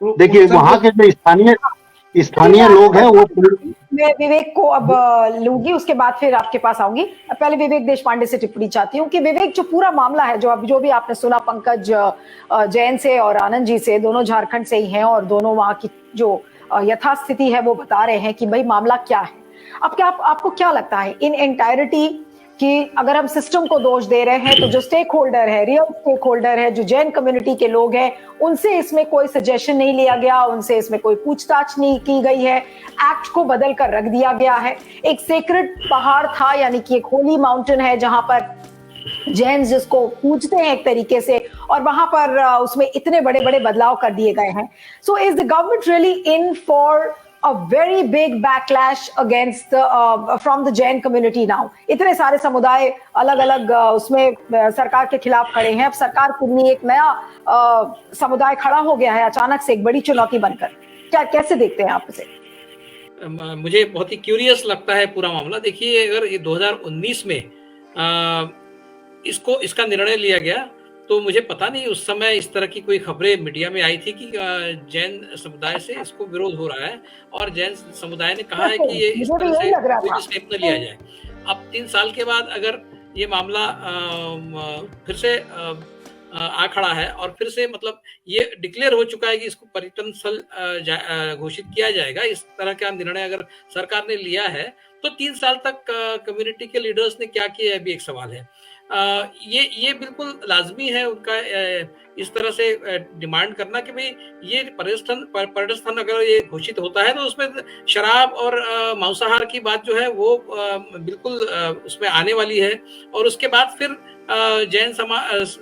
देखिए वहाँ के जो स्थानीय स्थानीय लोग हैं वो मैं विवेक को अब लूंगी, उसके बाद फिर आपके पास आऊंगी। पहले विवेक देशपांडे से टिप्पणी चाहती हूँ कि विवेक, जो पूरा मामला है, जो भी आपने सुना पंकज जैन से और आनंद जी से, दोनों झारखंड से ही हैं और दोनों वहाँ की जो यथास्थिति है वो बता रहे हैं कि भाई मामला क्या है। अब क्या आपको क्या लगता है इन एंटायरिटी कि अगर हम सिस्टम को दोष दे रहे हैं तो जो स्टेक होल्डर है, रियल स्टेक होल्डर है, जो जैन कम्युनिटी के लोग हैं, उनसे इसमें कोई सजेशन नहीं लिया गया, उनसे इसमें कोई पूछताछ नहीं की गई है, एक्ट को बदल कर रख दिया गया है। एक सेक्रेट पहाड़ था, यानी कि एक होली माउंटेन है जहां पर जैन जिसको पूजते हैं एक तरीके से, और वहां पर उसमें इतने बड़े बड़े बदलाव कर दिए गए हैं। So is the government really in for a very big backlash against the from the Jain community now? इतने सारे समुदाय अलग अलग उसमें सरकार के खिलाफ खड़े हैं। अब सरकार के लिए एक नया समुदाय खड़ा हो गया है अचानक से, एक बड़ी चुनौती बनकर। क्या कैसे देखते हैं आप इसे? मुझे बहुत ही क्यूरियस लगता है पूरा मामला। देखिए, अगर ये 2019 में इसका निर्णय लिया गया तो मुझे पता नहीं उस समय इस तरह की कोई खबरें मीडिया में आई थी कि जैन समुदाय से इसको विरोध हो रहा है और जैन समुदाय ने कहा है कि ये इस तरह से कोई स्टेप न लिया जाए। अब 3 साल के बाद अगर ये मामला फिर से आ खड़ा है और फिर से मतलब ये डिक्लेयर हो चुका है कि इसको पर्यटन स्थल घोषित किया जाएगा, इस तरह का निर्णय अगर सरकार ने लिया है तो 3 साल तक कम्युनिटी के लीडर्स ने क्या किया है भी एक सवाल है। ये बिल्कुल लाजमी है उनका इस तरह से डिमांड करना कि भाई ये पर्यटन स्थल अगर ये घोषित होता है तो उसमें शराब और मांसाहार की बात जो है वो बिल्कुल उसमें आने वाली है और उसके बाद फिर जैन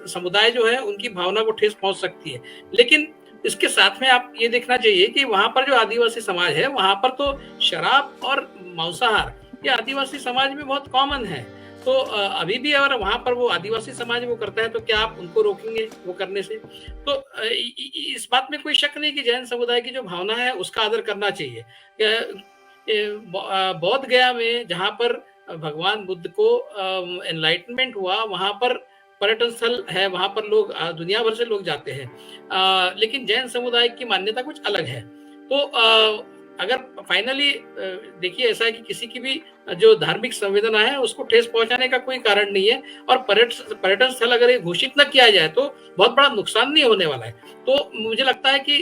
समुदाय जो है उनकी भावना को ठेस पहुंच सकती है। लेकिन इसके साथ में आप ये देखना चाहिए कि वहां पर जो आदिवासी समाज है वहां पर तो शराब और मांसाहार ये आदिवासी समाज में बहुत कॉमन है। तो अभी भी अगर वहां पर वो आदिवासी समाज वो करता है तो क्या आप उनको रोकेंगे वो करने से? तो इस बात में कोई शक नहीं कि जैन समुदाय की जो भावना है उसका आदर करना चाहिए। बौद्ध गया में जहां पर भगवान बुद्ध को एनलाइटमेंट हुआ वहां पर पर्यटन स्थल है, वहां पर लोग दुनिया भर से लोग जाते हैं, लेकिन जैन समुदाय की मान्यता कुछ अलग है। तो अगर फाइनली देखिए ऐसा है कि किसी की भी जो धार्मिक संवेदना है उसको ठेस पहुंचाने का कोई कारण नहीं है और पर्यटन स्थल अगर ये घोषित न किया जाए तो बहुत बड़ा नुकसान नहीं होने वाला है। तो मुझे लगता है कि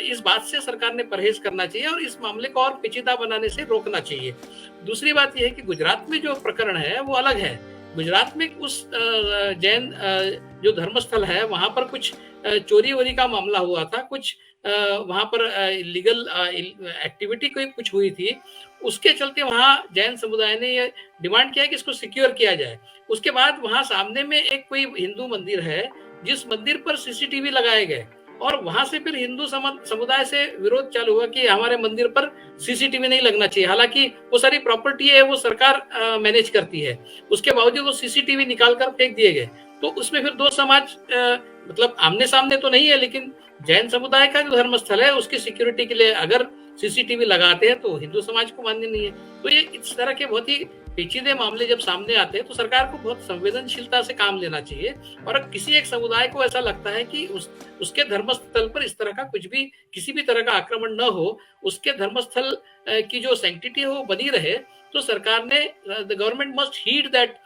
इस बात से सरकार ने परहेज करना चाहिए और इस मामले को और पेचीदा बनाने से रोकना चाहिए। दूसरी बात यह है कि गुजरात में जो प्रकरण है वो अलग है। गुजरात में उस जैन जो धर्मस्थल है वहां पर कुछ चोरी वोरी का मामला हुआ था, कुछ वहां पर इलीगल एक्टिविटी कोई कुछ हुई थी, उसके चलते वहां जैन समुदाय ने ये डिमांड किया कि इसको सिक्योर किया जाए। उसके बाद वहां सामने में एक कोई हिंदू मंदिर है जिस मंदिर पर सीसीटीवी लगाए गए और वहां से फिर हिंदू समुदाय से विरोध चालू हुआ कि हमारे मंदिर पर सीसीटीवी नहीं लगना चाहिए। हालांकि वो सारी प्रॉपर्टी है वो सरकार मैनेज करती है, उसके बावजूद वो सीसीटीवी निकाल कर फेंक दिए गए। तो उसमें फिर दो समाज मतलब आमने सामने तो नहीं है, लेकिन जैन समुदाय का जो धर्मस्थल है उसकी सिक्योरिटी के लिए अगर सीसीटीवी लगाते हैं तो हिंदू समाज को मान्य नहीं है। तो ये इस तरह के बहुत ही पेचीदे मामले जब सामने आते हैं तो सरकार को बहुत संवेदनशीलता से काम लेना चाहिए। और किसी एक समुदाय को ऐसा लगता है कि उसके धर्मस्थल पर इस तरह का कुछ भी किसी भी तरह का आक्रमण न हो, उसके धर्मस्थल की जो सैंक्टिटी है वो बनी रहे, तो सरकार ने the government must heed that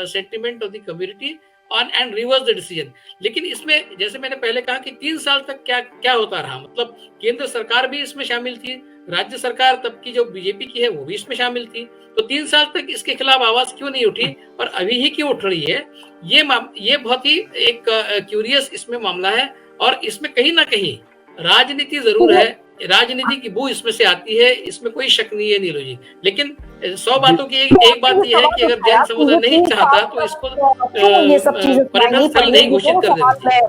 sentiment of the community on and reverse the decision. लेकिन इसमें जैसे मैंने पहले कहा कि 3 साल तक क्या होता रहा, मतलब केंद्र सरकार भी इसमें शामिल थी, राज्य सरकार तब की जो बीजेपी की है वो भी इसमें शामिल थी। तो 3 साल तक इसके खिलाफ आवाज क्यों नहीं उठी और अभी ही क्यों उठ रही है? ये बहुत ही एक क्यूरियस इसमें मामला है और इसमें कहीं ना कहीं राजनीति जरूर है, राजनीति की बू इसमें से आती है, इसमें कोई शक नहीं है नीलू जी। लेकिन 100 बातों की एक बात यह है कि अगर जैन समुदाय नहीं चाहता तो इसको पर्यटन स्थल नहीं घोषित कर देना चाहिए।